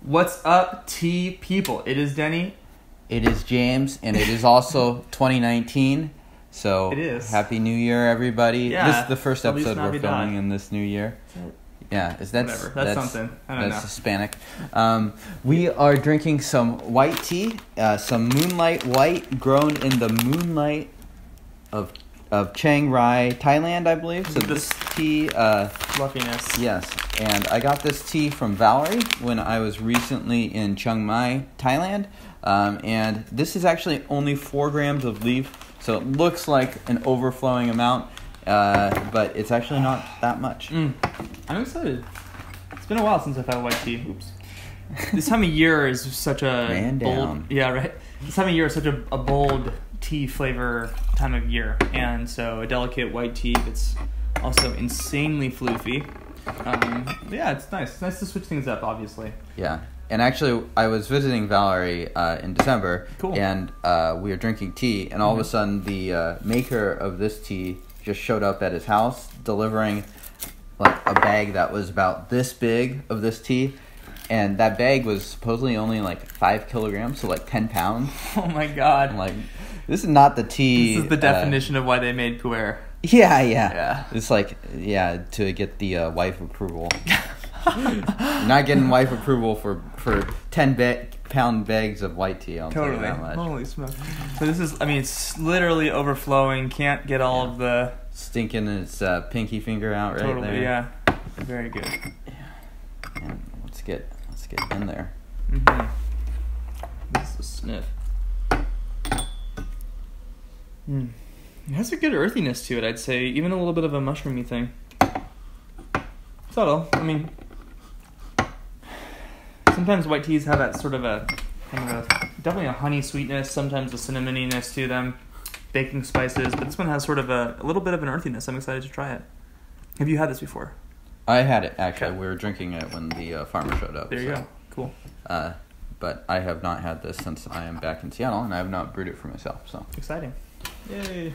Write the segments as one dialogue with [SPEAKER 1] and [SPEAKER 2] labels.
[SPEAKER 1] What's up, tea people? It is Denny.
[SPEAKER 2] It is James, and it is also 2019. So
[SPEAKER 1] it is.
[SPEAKER 2] Happy New Year, everybody!
[SPEAKER 1] Yeah,
[SPEAKER 2] this is the first episode we're filming in this new year. Yeah,
[SPEAKER 1] whatever. That's something. I don't know.
[SPEAKER 2] That's Hispanic. We are drinking some white tea, some Moonlight White, grown in the moonlight of Chiang Rai, Thailand, I believe. So this tea,
[SPEAKER 1] fluffiness.
[SPEAKER 2] Yes, and I got this tea from Valerie when I was recently in Chiang Mai, Thailand. And this is actually only 4 grams of leaf, so it looks like an overflowing amount, but it's actually not that much.
[SPEAKER 1] I'm excited. It's been a while since I've had white tea. Oops. This time of year is such a
[SPEAKER 2] Man
[SPEAKER 1] bold.
[SPEAKER 2] down.
[SPEAKER 1] Yeah, right. This time of year is such a bold tea flavor time of year, and so a delicate white tea that's also insanely floofy. Yeah, it's nice. It's nice to switch things up, obviously.
[SPEAKER 2] Yeah. And actually, I was visiting Valerie in December,
[SPEAKER 1] Cool.
[SPEAKER 2] And we were drinking tea, and all of a sudden, the maker of this tea just showed up at his house, delivering like a bag that was about this big of this tea, and that bag was supposedly only like 5 kilograms, so like 10 pounds.
[SPEAKER 1] Oh my god!
[SPEAKER 2] I'm like, this is not the tea.
[SPEAKER 1] This is the definition of why they made pu'er.
[SPEAKER 2] Yeah. It's like, to get the wife approval. You're not getting wife approval for 10-pound bags of white tea. I'll tell you that much.
[SPEAKER 1] Holy smokes! So this is, it's literally overflowing. Can't get all of the
[SPEAKER 2] stinking his pinky finger out right there.
[SPEAKER 1] Totally, yeah. Very good.
[SPEAKER 2] Yeah. And let's get in there.
[SPEAKER 1] This is a sniff. It has a good earthiness to it, I'd say. Even a little bit of a mushroomy thing. Subtle. Sometimes white teas have that sort of definitely a honey sweetness, sometimes a cinnamoniness to them, baking spices, but this one has sort of a little bit of an earthiness. I'm excited to try it. Have you had this before?
[SPEAKER 2] I had it, actually.
[SPEAKER 1] Okay.
[SPEAKER 2] We were drinking it when the farmer showed up.
[SPEAKER 1] There you go. Cool.
[SPEAKER 2] But I have not had this since I am back in Seattle, and I have not brewed it for myself. So
[SPEAKER 1] exciting. Yay.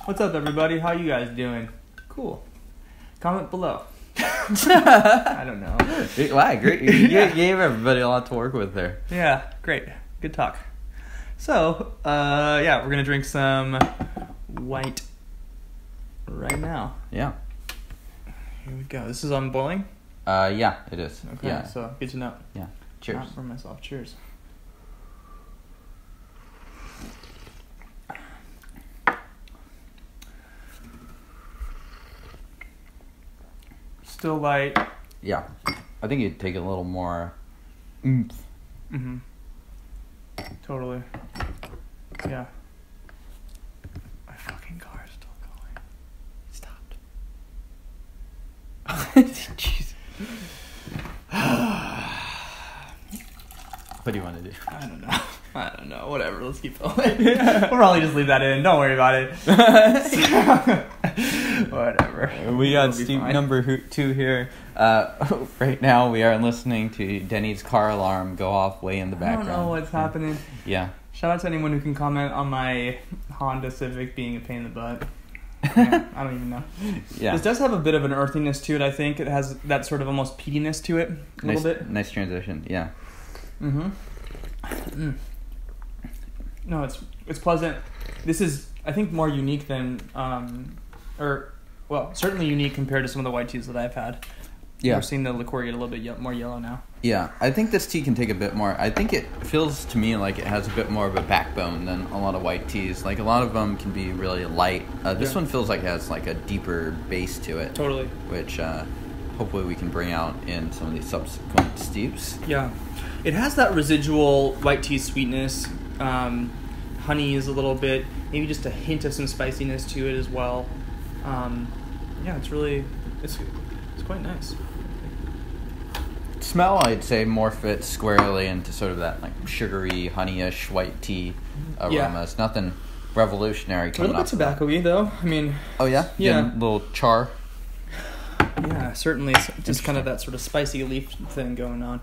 [SPEAKER 1] What's up, everybody? How you guys doing? Cool. Comment below. I don't know.
[SPEAKER 2] Wow, great. You gave everybody a lot to work with there.
[SPEAKER 1] Yeah, great. Good talk. So, we're going to drink some white right now.
[SPEAKER 2] Yeah.
[SPEAKER 1] Here we go. This is on boiling?
[SPEAKER 2] Yeah, it is.
[SPEAKER 1] Okay,
[SPEAKER 2] yeah.
[SPEAKER 1] So good to know.
[SPEAKER 2] Yeah. Cheers.
[SPEAKER 1] Not for myself. Cheers. Still light.
[SPEAKER 2] Yeah. I think you'd take a little more oomph.
[SPEAKER 1] Totally. Yeah. My fucking car is still going. It stopped. Jeez.
[SPEAKER 2] What do you want to do?
[SPEAKER 1] I don't know. Whatever. Let's keep going. We'll probably just leave that in. Don't worry about it. Whatever.
[SPEAKER 2] We got Steve number 2 here. Right now we are listening to Denny's car alarm go off way in the background.
[SPEAKER 1] I don't know what's happening.
[SPEAKER 2] Yeah.
[SPEAKER 1] Shout out to anyone who can comment on my Honda Civic being a pain in the butt. Yeah, I don't even know.
[SPEAKER 2] Yeah.
[SPEAKER 1] This does have a bit of an earthiness to it, I think. It has that sort of almost peatiness to it a little bit.
[SPEAKER 2] Nice transition, yeah.
[SPEAKER 1] No, it's pleasant. This is, I think, more unique than, certainly unique compared to some of the white teas that I've had.
[SPEAKER 2] Yeah.
[SPEAKER 1] We're seeing the liqueur get a little bit more yellow now.
[SPEAKER 2] Yeah, I think this tea can take a bit more. I think it feels to me like it has a bit more of a backbone than a lot of white teas. Like, a lot of them can be really light. This one feels like it has like a deeper base to it.
[SPEAKER 1] Totally.
[SPEAKER 2] Which hopefully we can bring out in some of these subsequent steeps.
[SPEAKER 1] Yeah. It has that residual white tea sweetness. Honey is a little bit, maybe just a hint of some spiciness to it as well. It's really, it's quite nice.
[SPEAKER 2] Smell, I'd say, more fits squarely into sort of that like sugary, honeyish white tea aroma.
[SPEAKER 1] Yeah.
[SPEAKER 2] It's nothing revolutionary coming up.
[SPEAKER 1] A little bit tobacco-y, though.
[SPEAKER 2] Oh, yeah?
[SPEAKER 1] Yeah.
[SPEAKER 2] Getting a little char?
[SPEAKER 1] Yeah, certainly. It's just kind of that sort of spicy leaf thing going on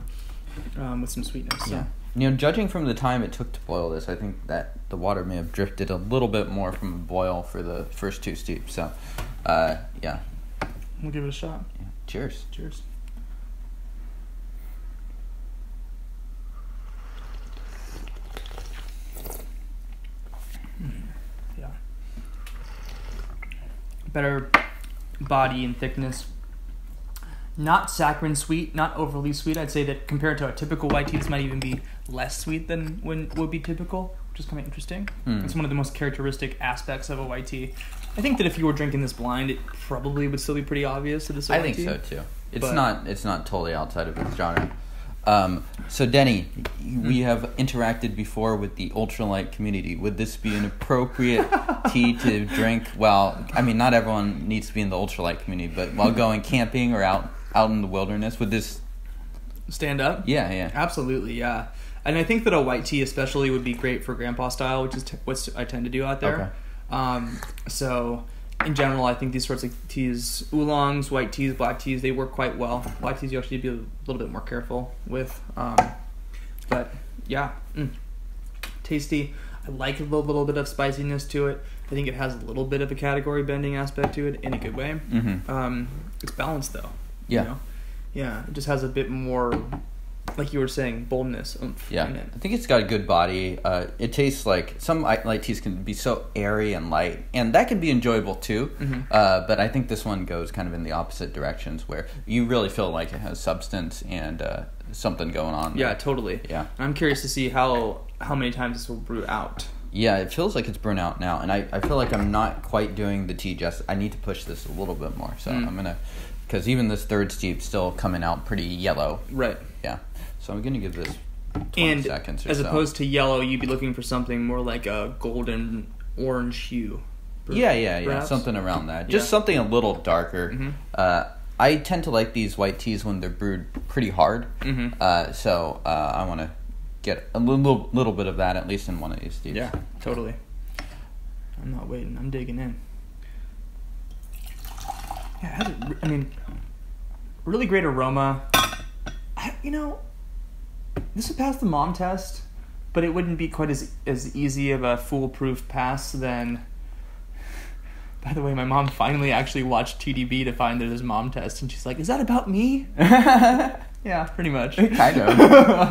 [SPEAKER 1] with some sweetness. So.
[SPEAKER 2] Yeah. Judging from the time it took to boil this, I think that the water may have drifted a little bit more from a boil for the first 2 steeps. So, yeah.
[SPEAKER 1] We'll give it a shot.
[SPEAKER 2] Yeah. Cheers.
[SPEAKER 1] Cheers. Yeah. Better body and thickness. Not saccharine sweet, not overly sweet. I'd say that compared to a typical white tea, this might even be less sweet than when would be typical, which is kind of interesting. It's one of the most characteristic aspects of a white tea. I think that if you were drinking this blind, it probably would still be pretty obvious that it's a white tea.
[SPEAKER 2] I think so too. It's not totally outside of its genre. So Denny, we have interacted before with the ultralight community. Would this be an appropriate tea to drink? Well, I mean, not everyone needs to be in the ultralight community, but while going camping or out in the wilderness, would this
[SPEAKER 1] stand up?
[SPEAKER 2] Yeah.
[SPEAKER 1] Absolutely, yeah. And I think that a white tea especially would be great for grandpa style, which is what I tend to do out there. Okay. So in general, I think these sorts of teas, oolongs, white teas, black teas, they work quite well. Black teas you actually be a little bit more careful with. But yeah, tasty. I like a little bit of spiciness to it. I think it has a little bit of a category bending aspect to it in a good way. Mm-hmm. It's balanced though.
[SPEAKER 2] Yeah.
[SPEAKER 1] You know? Yeah, it just has a bit more, like you were saying, boldness.
[SPEAKER 2] Yeah,
[SPEAKER 1] in it.
[SPEAKER 2] I think it's got a good body. It tastes like some light teas can be so airy and light, and that can be enjoyable too. Mm-hmm. But I think this one goes kind of in the opposite directions, where you really feel like it has substance and something going on there.
[SPEAKER 1] Yeah, totally.
[SPEAKER 2] Yeah,
[SPEAKER 1] I'm curious to see how many times this will brew out.
[SPEAKER 2] Yeah, it feels like it's brewing out now, and I feel like I'm not quite doing the tea justice. I need to push this a little bit more, so I'm gonna, because even this third steep still coming out pretty yellow.
[SPEAKER 1] Right.
[SPEAKER 2] Yeah. So I'm gonna give this 20 seconds or so.
[SPEAKER 1] As opposed to yellow, you'd be looking for something more like a golden orange hue.
[SPEAKER 2] Yeah. Something around that. Just something a little darker. Mm-hmm. I tend to like these white teas when they're brewed pretty hard. Mm-hmm. So I want to get a little bit of that at least in one of these teas.
[SPEAKER 1] Yeah, totally. I'm not waiting. I'm digging in. Yeah, it has really great aroma. This would pass the mom test, but it wouldn't be quite as easy of a foolproof pass than... By the way, my mom finally actually watched TeaDB to find that his mom test, and she's like, is that about me? Yeah, pretty much.
[SPEAKER 2] Kind of.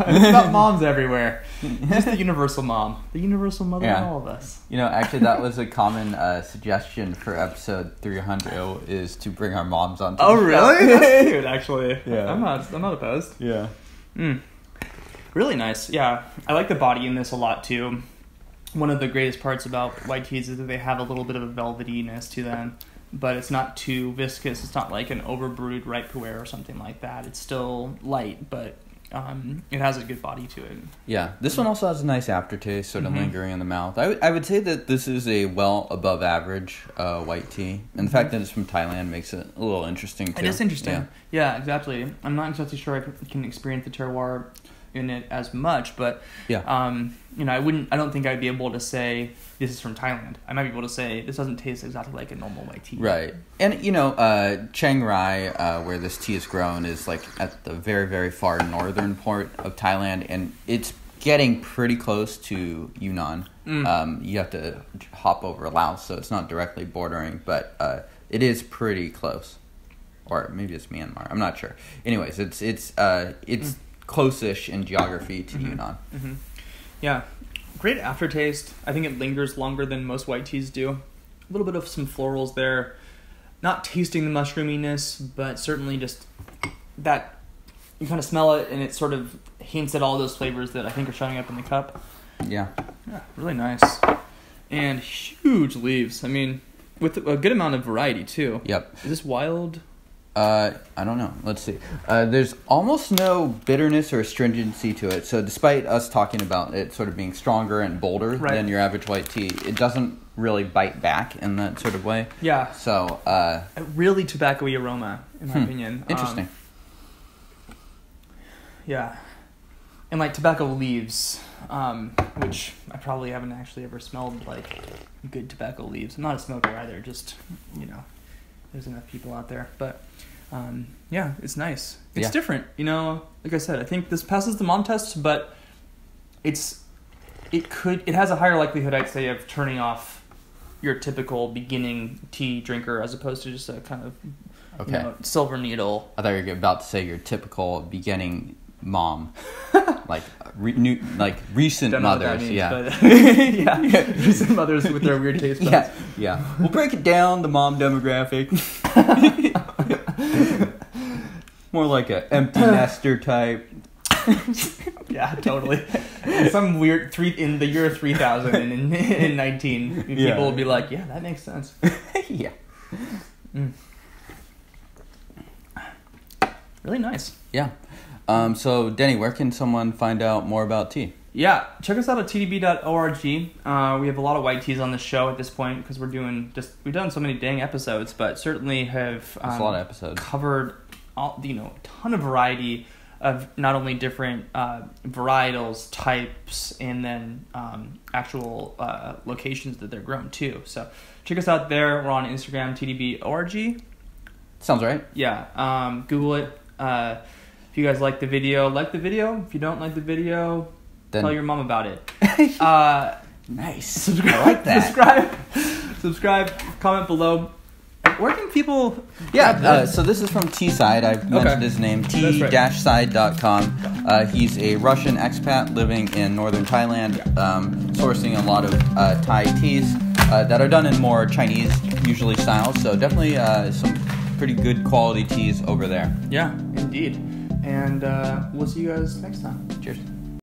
[SPEAKER 1] It's about moms everywhere. Just the universal mom. The universal mother of all of us.
[SPEAKER 2] Actually, that was a common suggestion for episode 300 is to bring our moms on.
[SPEAKER 1] Oh, really? That's cute, actually. Yeah. I'm not opposed.
[SPEAKER 2] Yeah.
[SPEAKER 1] Really nice. Yeah. I like the body in this a lot, too. One of the greatest parts about white teas is that they have a little bit of a velvetyness to them, but it's not too viscous. It's not like an overbrewed ripe puer or something like that. It's still light, but it has a good body to it. Yeah,
[SPEAKER 2] this one also has a nice aftertaste, sort of lingering in the mouth. I would say that this is a well above average white tea, and the fact that it's from Thailand makes it a little interesting too.
[SPEAKER 1] It is interesting. Yeah, exactly. I'm not exactly sure I can experience the terroir in it as much, but I don't think I'd be able to say this is from Thailand. I might be able to say this doesn't taste exactly like a normal white tea.
[SPEAKER 2] Right. And Chiang Rai, where this tea is grown, is like at the very, very far northern part of Thailand, and it's getting pretty close to Yunnan. You have to hop over Laos, so it's not directly bordering, but it is pretty close. Or maybe it's Myanmar. I'm not sure. Anyways, it's close-ish in geography to Yunnan. Mm-hmm.
[SPEAKER 1] Yeah. Great aftertaste. I think it lingers longer than most white teas do. A little bit of some florals there. Not tasting the mushroominess, but certainly just that you kind of smell it and it sort of hints at all those flavors that I think are showing up in the cup.
[SPEAKER 2] Yeah.
[SPEAKER 1] Yeah, really nice. And huge leaves. With a good amount of variety too.
[SPEAKER 2] Yep.
[SPEAKER 1] Is this wild?
[SPEAKER 2] I don't know. Let's see. There's almost no bitterness or astringency to it. So despite us talking about it sort of being stronger and bolder than your average white tea, it doesn't really bite back in that sort of way.
[SPEAKER 1] Yeah.
[SPEAKER 2] So
[SPEAKER 1] a really tobacco-y aroma, in my opinion.
[SPEAKER 2] Interesting.
[SPEAKER 1] Yeah. And like tobacco leaves, which I probably haven't actually ever smelled like good tobacco leaves. I'm not a smoker either, just, there's enough people out there. But it's nice. It's different, like I said, I think this passes the mom test, but it has a higher likelihood, I'd say, of turning off your typical beginning tea drinker as opposed to just a kind of
[SPEAKER 2] Okay.
[SPEAKER 1] Silver Needle.
[SPEAKER 2] I thought you were about to say your typical beginning mom, like recent
[SPEAKER 1] Don't know what that
[SPEAKER 2] mothers.
[SPEAKER 1] means,
[SPEAKER 2] Yeah.
[SPEAKER 1] but yeah, recent mothers with their weird taste buds.
[SPEAKER 2] Yeah. Yeah. We'll break it down, the mom demographic. More like a empty nester type.
[SPEAKER 1] Yeah, totally. Some weird in the year 3000 and in 19, people will be like, yeah, that makes sense.
[SPEAKER 2] Yeah.
[SPEAKER 1] Mm. Really nice.
[SPEAKER 2] Yeah. So, Denny, where can someone find out more about tea?
[SPEAKER 1] Yeah, check us out at TeaDB.org. We have a lot of white teas on the show at this point because we've done so many dang episodes, but certainly have
[SPEAKER 2] That's a lot of episodes.
[SPEAKER 1] Covered a ton of variety of not only different varietals, types, and then actual locations that they're grown too. So check us out there. We're on Instagram, TeaDB.org.
[SPEAKER 2] Sounds right.
[SPEAKER 1] Yeah, Google it. If you guys like the video, like the video. If you don't like the video,
[SPEAKER 2] Then
[SPEAKER 1] tell your mom about it.
[SPEAKER 2] Nice.
[SPEAKER 1] Subscribe.
[SPEAKER 2] I like that.
[SPEAKER 1] Subscribe. Comment below. Where can people...
[SPEAKER 2] Yeah, so this is from Teaside. I've mentioned his name, t-side.com. He's a Russian expat living in Northern Thailand, sourcing a lot of Thai teas that are done in more Chinese, usually, styles. So definitely some pretty good quality teas over there.
[SPEAKER 1] Yeah, indeed. And we'll see you guys next time.
[SPEAKER 2] Cheers.